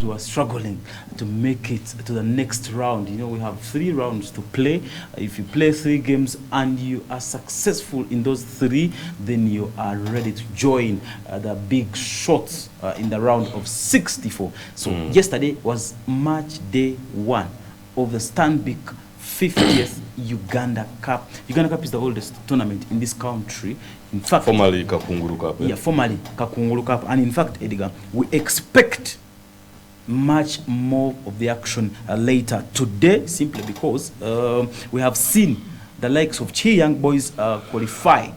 were struggling to make it to the next round. You know, we have 3 rounds to play. If you play 3 games and you are successful in those 3, then you are ready to join the big shots in the round of 64. So yesterday was match day 1 of the Stanbic 50th Uganda Cup. Uganda Cup is the oldest tournament in this country. In fact, formerly Kakunguru Cup. Yeah, formerly Kakunguru Cup. And in fact, Edgar, we expect much more of the action later today, simply because we have seen the likes of Chi Young Boys qualify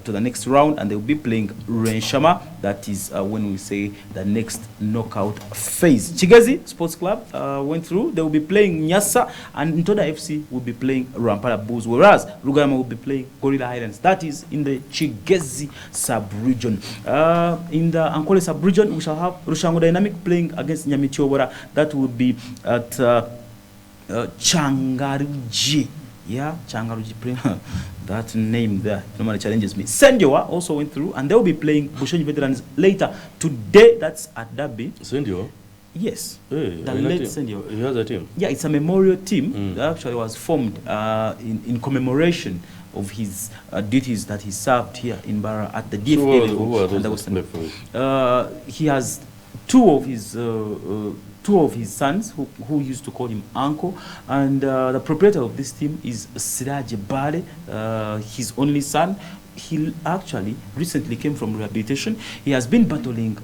to the next round, and they will be playing Renshama. That is when we say the next knockout phase. Chigezi Sports Club went through. They will be playing Nyasa, and Ntoda FC will be playing Rampara Bulls, whereas Rugarama will be playing Gorilla Highlands. That is in the Chigezi sub-region. In the Ankole sub-region, we shall have Rushango Dynamic playing against Nyamichobora. That will be at Changaruji. Yeah, Changaruji. That name there normally challenges me. Sendiwa also went through, and they will be playing Bushenyi Veterans later today. That's at Derby. Sendiwa? Yes. Hey, the late Sendiwa. You have a team? Yeah, it's a memorial team that actually was formed in commemoration of his duties that he served here in Barra at the DFA level. He has two of his sons who used to call him uncle, and the proprietor of this team is Siraj Bale, his only son. He actually recently came from rehabilitation. He has been battling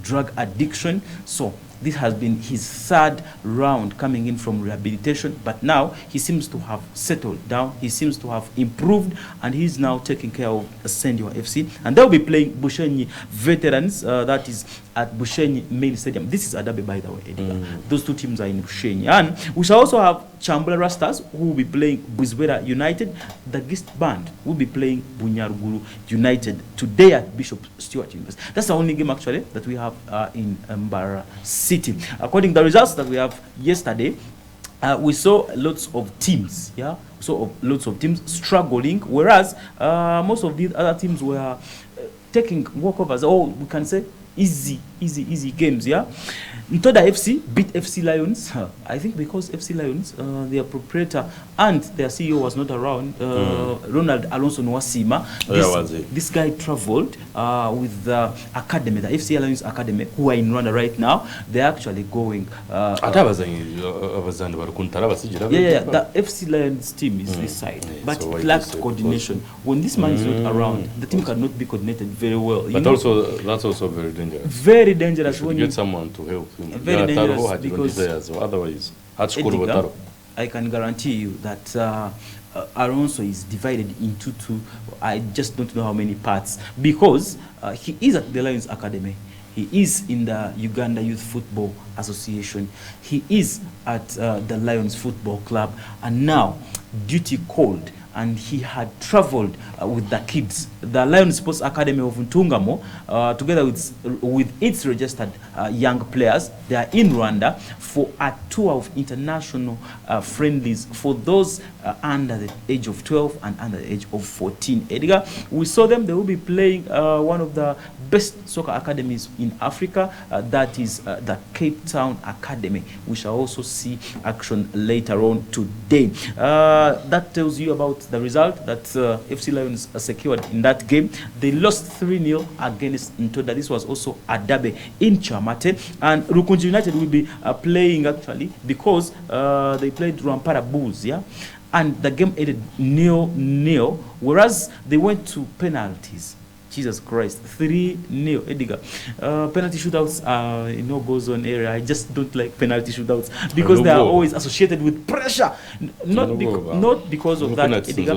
drug addiction, so this has been his 3rd round coming in from rehabilitation, but now he seems to have settled down. He seems to have improved, and he's now taking care of Sendiwa FC, and they'll be playing Bushenyi Veterans, that is at Bushenyi Main Stadium. This is Adabe, by the way, Edgar. Those 2 teams are in Bushenyi, and we shall also have Chambula Rastas, who will be playing Buzwera United. The guest band will be playing Bunyaruguru United today at Bishop Stewart University. That's the only game actually that we have in Mbara City. According to the results that we have yesterday, we saw lots of teams, lots of teams struggling, whereas most of these other teams were taking walkovers, or we can say easy games. Ntoda FC beat FC Lions. I think because FC Lions, their proprietor and their CEO was not around, Ronald Alonso Nwasima. This guy traveled with the academy, the FC Lions Academy, who are in Rwanda right now. They're actually going. The FC Lions team is this side, but it lacks coordination. When this man is not around, the team cannot be coordinated very well. But also, that's also very dangerous. Very dangerous when you get someone to help. Very dangerous because otherwise, I can guarantee you that Alonso is divided into 2. I just don't know how many parts, because he is at the Lions Academy. He is in the Uganda Youth Football Association. He is at the Lions Football Club, and now duty called, and he had traveled with the kids. The Lions Sports Academy of Ntungamo, together with its registered young players, they are in Rwanda for a tour of international friendlies for those under the age of 12 and under the age of 14. Edgar, we saw them. They will be playing one of the best soccer academies in Africa, that is the Cape Town Academy. We shall also see action later on today. That tells you about the result that FC Lions secured in that game. They lost 3-0 against Ntoda. This was also Adabe in Chamate, and Rukunji United will be playing actually because they played Rampara Bulls, and the game ended 0-0, whereas they went to penalties. Jesus Christ, 3-0, Edgar. Penalty shootouts are goes on area. I just don't like penalty shootouts because they are always associated with pressure. Not because of that, Edgar.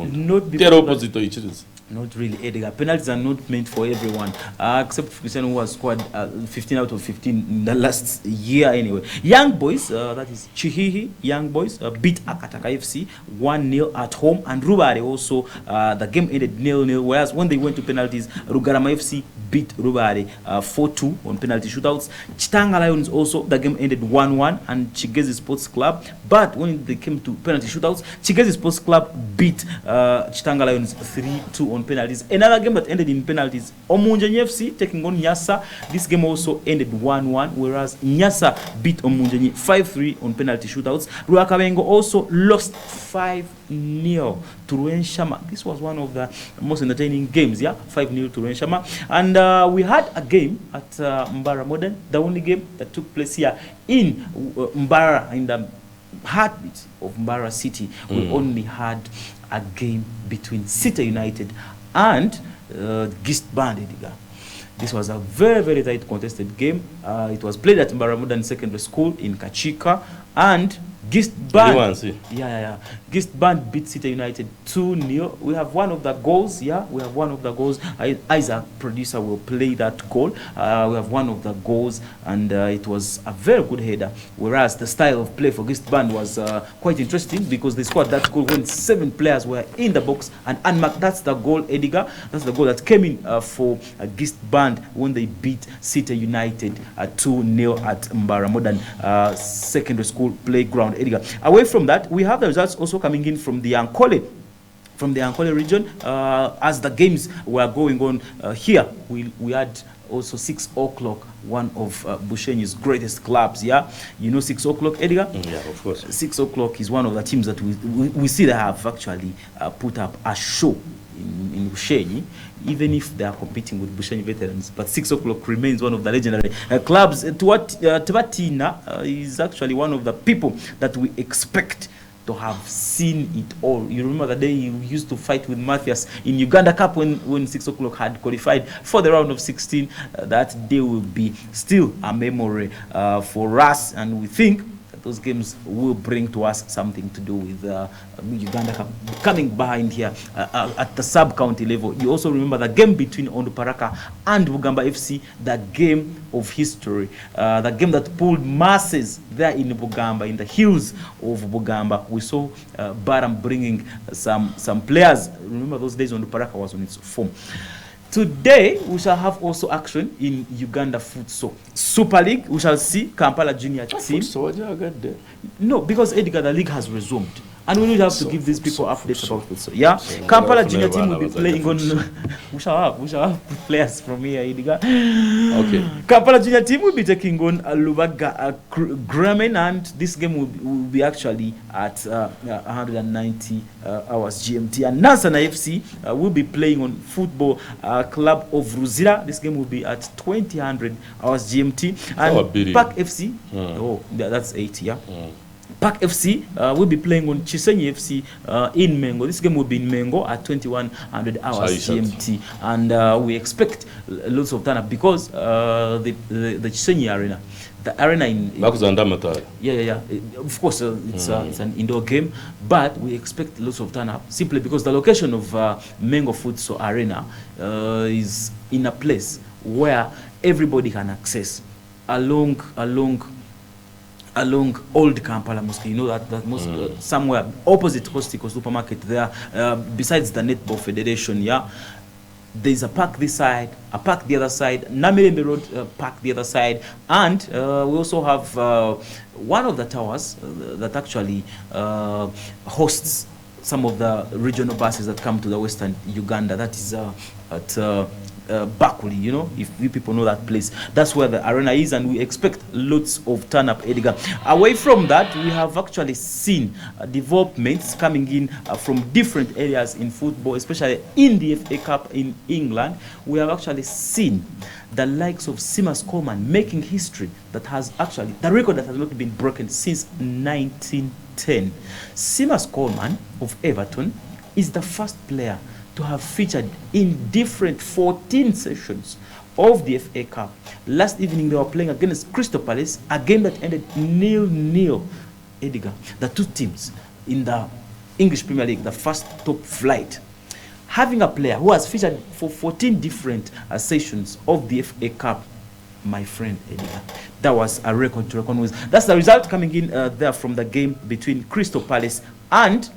Not because Not really, Edgar. Penalties are not meant for everyone, except Cristiano, who has scored 15 out of 15 in the last year anyway. Young Boys, that is Chihihi, Young Boys, beat Akataka FC 1-0 at home, and Rubare also, the game ended 0-0, whereas when they went to penalties, Rugarama FC beat Rubare 4-2 on penalty shootouts. Chitanga Lions also, the game ended 1-1, and Chigezi Sports Club, but when they came to penalty shootouts, Chigezi Sports Club beat Chitanga Lions 3-2 on penalties. Another game that ended in penalties, Omunjanyi FC taking on Nyasa. This game also ended 1-1, whereas Nyasa beat Omunjanyi 5-3 on penalty shootouts. Ruakabengo also lost 5-0 to Ruenshama. This was one of the most entertaining games, 5-0 to Ruenshama. And we had a game at Mbara Modern, the only game that took place here in Mbara, in the heartbeat of Mbara City. We only had a game between City United and Gist Band, EDGAR. This was a very, very tight contested game. It was played at Mbara Modern Secondary School in Kachika, and Gist Band, Gist Band beat City United 2-0. We have one of the goals. We have one of the goals. Isaac, producer, will play that goal. We have one of the goals, and it was a very good header. Whereas the style of play for Gist Band was quite interesting, because they scored that goal when 7 players were in the box and unmarked. That's the goal, EDGAR. That's the goal that came in for Gist Band when they beat City United 2-0 at Mbara Modern Secondary School playground, EDGAR. Away from that, we have the results also coming in from the Ankole region. As the games were going on here, we had also 6 o'clock, one of Bushenyi's greatest clubs. You know 6 o'clock, EDGAR? Yeah, of course. 6 o'clock is one of the teams that we see that have actually put up a show in Bushenyi, even if they are competing with Bushenyi veterans. But 6 o'clock remains one of the legendary clubs. Tebatina is actually one of the people that we expect to have seen it all. You remember the day you used to fight with Matthias in Uganda Cup when 6 o'clock had qualified for the round of 16. That day will be still a memory for us, and we think those games will bring to us something to do with Uganda Cup coming behind here at the sub-county level. You also remember the game between Onduparaka and Bugamba FC, the game of history, the game that pulled masses there in Bugamba, in the hills of Bugamba. We saw Baram bringing some players. Remember those days Onduparaka was on its form. Today, we shall have also action in Uganda Futsal Super League. We shall see Kampala Junior team. No, because EDGAR, the league has resumed. And we will have to give these people updates about futsal. Kampala Junior team will be playing on... we shall have players from here, EDGAR. Okay. Kampala Junior team will be taking on Lubaga Gramen, and this game will be actually at 190 hours GMT. And Nasana FC will be playing on Football Club of Ruzira. This game will be at 2000 hours GMT. And Park FC, that's 80, Park FC will be playing on Chisenyi FC in Mengo. This game will be in Mengo at 2100 hours GMT. And we expect lots of turn up because the Chisenyi arena, the arena in of course it's an indoor game, but we expect lots of turn up simply because the location of Mengo Futsal Arena is in a place where everybody can access along Old Kampala Mosque. You know that mosque somewhere opposite Costico supermarket there, besides the Netball Federation. There's a park this side, a park the other side, Namirembe Road park the other side, and we also have one of the towers that actually hosts some of the regional buses that come to the Western Uganda. That is at Bakuli, you know, if you people know that place. That's where the arena is, and we expect lots of turn up, EDGAR. Away from that, we have actually seen developments coming in from different areas in football, especially in the FA Cup in England. We have actually seen the likes of Seamus Coleman making history that has actually, the record that has not been broken since 1910. Seamus Coleman of Everton is the first player to have featured in different 14 sessions of the FA Cup. Last evening they were playing against Crystal Palace, a game that ended 0-0. EDGAR, the two teams in the English Premier League, the first top flight, having a player who has featured for 14 different sessions of the FA Cup, my friend EDGAR. That was a record to reckon with. That's the result coming in there from the game between Crystal Palace and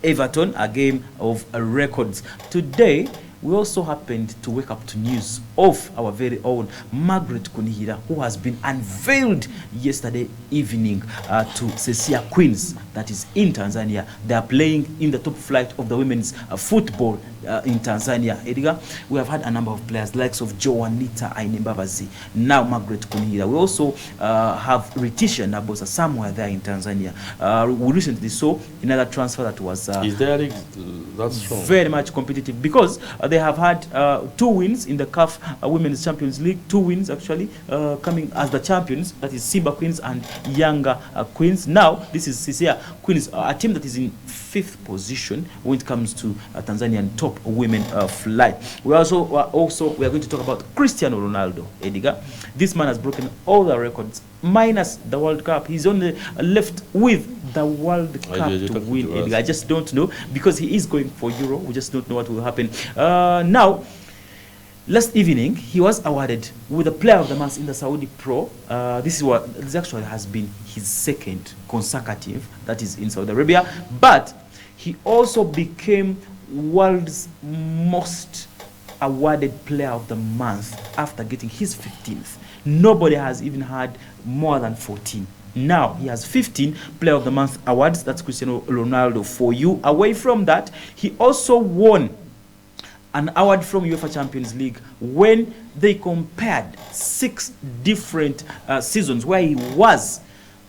Everton, a game of records. Today, we also happened to wake up to news of our very own Margaret Kunihira, who has been unveiled yesterday evening to Sesia Queens, that is in Tanzania. They are playing in the top flight of the women's football in Tanzania. Edgar, we have had a number of players, likes of Joanita Ainembavazi, now Margaret Kunihira. We also have Ritisha Nabosa somewhere there in Tanzania. We recently saw another transfer that was is there league that's strong? Very much competitive, because they have had 2 wins in the CAF Women's Champions League, 2 wins actually, coming as the champions, that is Simba Queens and Yanga Queens. Now this is Sesia Queens, a team that is in 5th position when it comes to Tanzanian top women flight. We are going to talk about Cristiano Ronaldo. Edgar, this man has broken all the records minus the World Cup. He's only left with the World Cup to win. Edgar, I just don't know, because he is going for Euro. We just don't know what will happen. Now, last evening he was awarded with the Player of the Month in the Saudi Pro. This actually has been his 2nd consecutive, that is in Saudi Arabia, but he also became world's most awarded Player of the Month after getting his 15th. Nobody has even had more than 14. Now he has 15 Player of the Month awards. That's Cristiano Ronaldo for you. Away from that, he also won an award from UEFA Champions League when they compared 6 different seasons where he was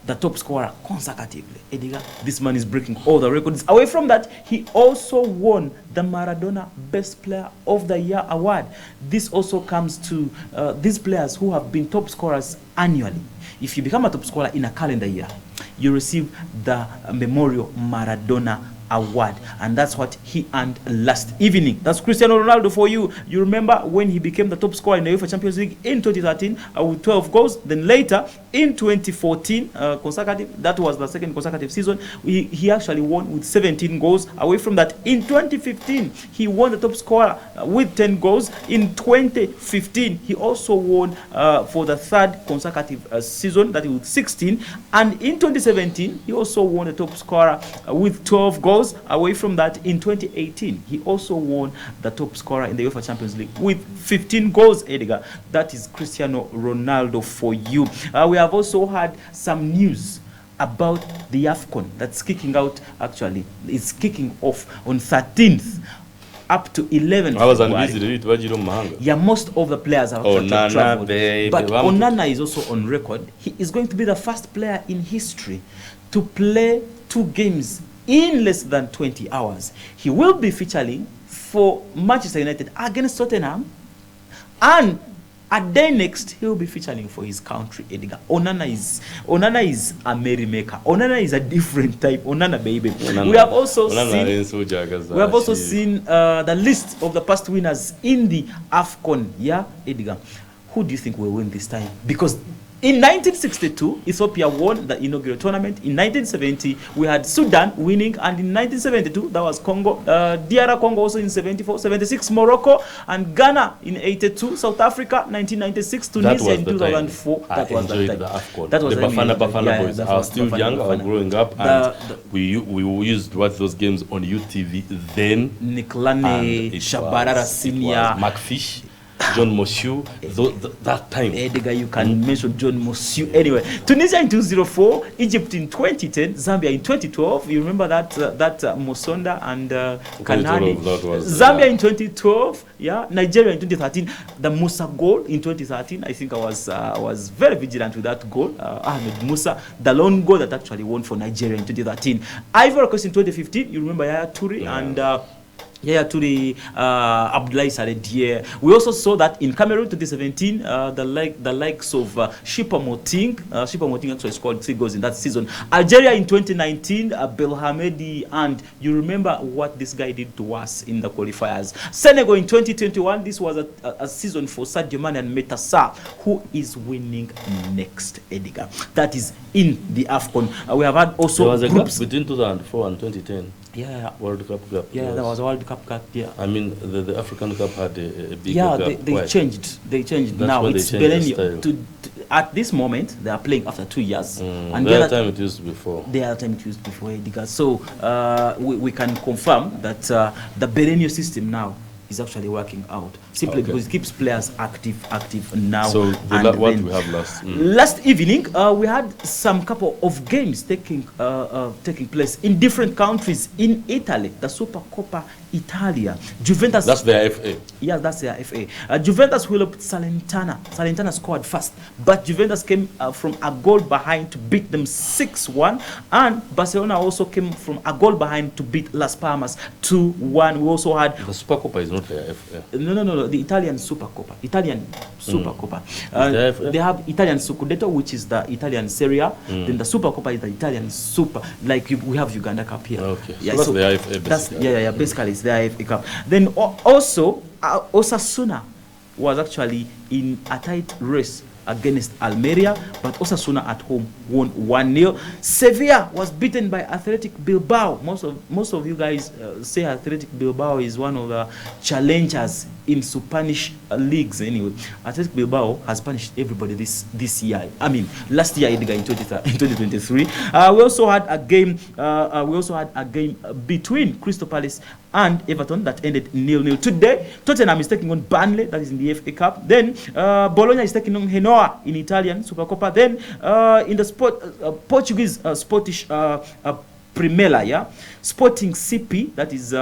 the top scorer consecutively. Edgar, this man is breaking all the records. Away from that, he also won the Maradona Best Player of the Year award. This also comes to these players who have been top scorers annually. If you become a top scorer in a calendar year, you receive the Memorial Maradona Award, and that's what he earned last evening. That's Cristiano Ronaldo for you. You remember when he became the top scorer in the UEFA Champions League in 2013 with 12 goals. Then later in 2014 consecutive, that was the 2nd consecutive season, he actually won with 17 goals. Away from that, in 2015 he won the top scorer with 10 goals. In 2015 he also won for the 3rd consecutive season, that is with 16, and in 2017 he also won the top scorer with 12 goals. Away from that, in 2018 he also won the top scorer in the UEFA Champions League with 15 goals. Edgar, that is Cristiano Ronaldo for you. We have also had some news about the AFCON that's kicking out. Actually, it's kicking off on 13th up to 11th. I was unbusy. Yeah, most of the players have traveled. But Onana is also on record. He is going to be the first player in history to play 2 games in less than 20 hours. He will be featuring for Manchester United against Tottenham, and a day next he will be featuring for his country. Edgar, Onana is a merrymaker. Onana is a different type. Onana, baby. We have also seen the list of the past winners in the AFCON. Yeah, Edgar, who do you think will win this time? Because in 1962, Ethiopia won the inaugural tournament. In 1970, we had Sudan winning, and in 1972, that was Congo. DR Congo also in 74, 76, Morocco, and Ghana in 82, South Africa, 1996, Tunisia in 2004. That was the time. That was the Bafana boys. I was still young, I was growing up, and we used to watch those games on UTV then. Niklane, Shabarara Senior, Macfish, John Monsieur, that time. Edgar, you can mention John Monsieur. Anyway, Tunisia in 2004, Egypt in 2010, Zambia in 2012. You remember that Musonda and Kanani. Zambia in 2012, yeah. Nigeria in 2013. The Musa goal in 2013. I think I was very vigilant with that goal. Ahmed Musa, the lone goal that actually won for Nigeria in 2013. Ivory Coast in 2015. You remember Yaya Toure and. To the Abdoulaye Saleh. We also saw that in Cameroon 2017, the likes of Shipa Moting actually scored 3 goals in that season. Algeria in 2019, Belhamedi, and you remember what this guy did to us in the qualifiers. Senegal in 2021, this was a season for Sadio Mane and Metassa, who is winning next, Edgar. That is in the AFCON. We have had also there was a gap between 2004 and 2010. Yeah, World Cup gap. Yeah, yes. There was a World Cup gap. Yeah, I mean the African Cup had a big gap. Yeah, they changed. They changed. That's now it's Beleni. At this moment, they are playing after 2 years. And the other time it used before. The other time it used before, Edgar. So we can confirm that the Beleni system now is actually working out, simply because it keeps players active now. So what we have last evening, we had some couple of games taking place in different countries in Italy. The Supercoppa Italia. Juventus. That's their FA. Yeah, that's their FA. Juventus will up Salernitana. Salernitana scored first, but Juventus came from a goal behind to beat them 6-1, and Barcelona also came from a goal behind to beat Las Palmas 2-1. We also had the Supercoppa is not their FA. No. The Italian Supercoppa. They have Italian Scudetto, which is the Italian Serie A. Then the Supercoppa is the Italian Super. Like we have Uganda Cup here. Okay. Yeah, so that's the FA. Basically. Basically, it's the FA Cup. Then also Osasuna was actually in a tight race against Almeria, but Osasuna at home won 1-0. Sevilla was beaten by Athletic Bilbao. Most of you guys say Athletic Bilbao is one of the challengers in Spanish leagues. Anyway, Athletic Bilbao has punished everybody this year. I mean, last year EDGAR in 2023. We also had a game. Between Crystal Palace and Everton that ended 0-0. Today, Tottenham is taking on Burnley, that is in the FA Cup. Then Bologna is taking on Genoa in Italian Supercoppa. Then in the Portuguese Sportish Primela, Sporting CP, that is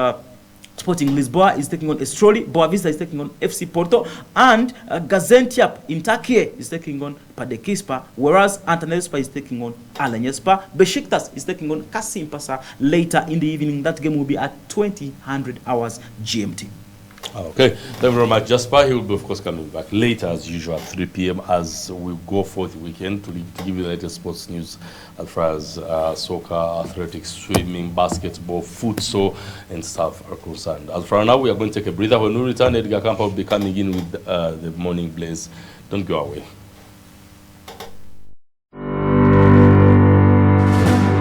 Sporting Lisboa, is taking on Estroli. Boavista is taking on FC Porto, and Gaziantep in Turkey is taking on Padekispa, whereas Antalyaspor is taking on Alanyaspa. Besiktas is taking on Kasimpasa later in the evening. That game will be at 2000 hours GMT. Okay, thank you very much, Jasper. He will be, of course, coming back later as usual at 3 p.m. as we go for the weekend to give you the latest sports news as far as soccer, athletics, swimming, basketball, futsal, and stuff are concerned. As for now, we are going to take a breather. When we return, EDGAR Camp will be coming in with the morning blaze. Don't go away.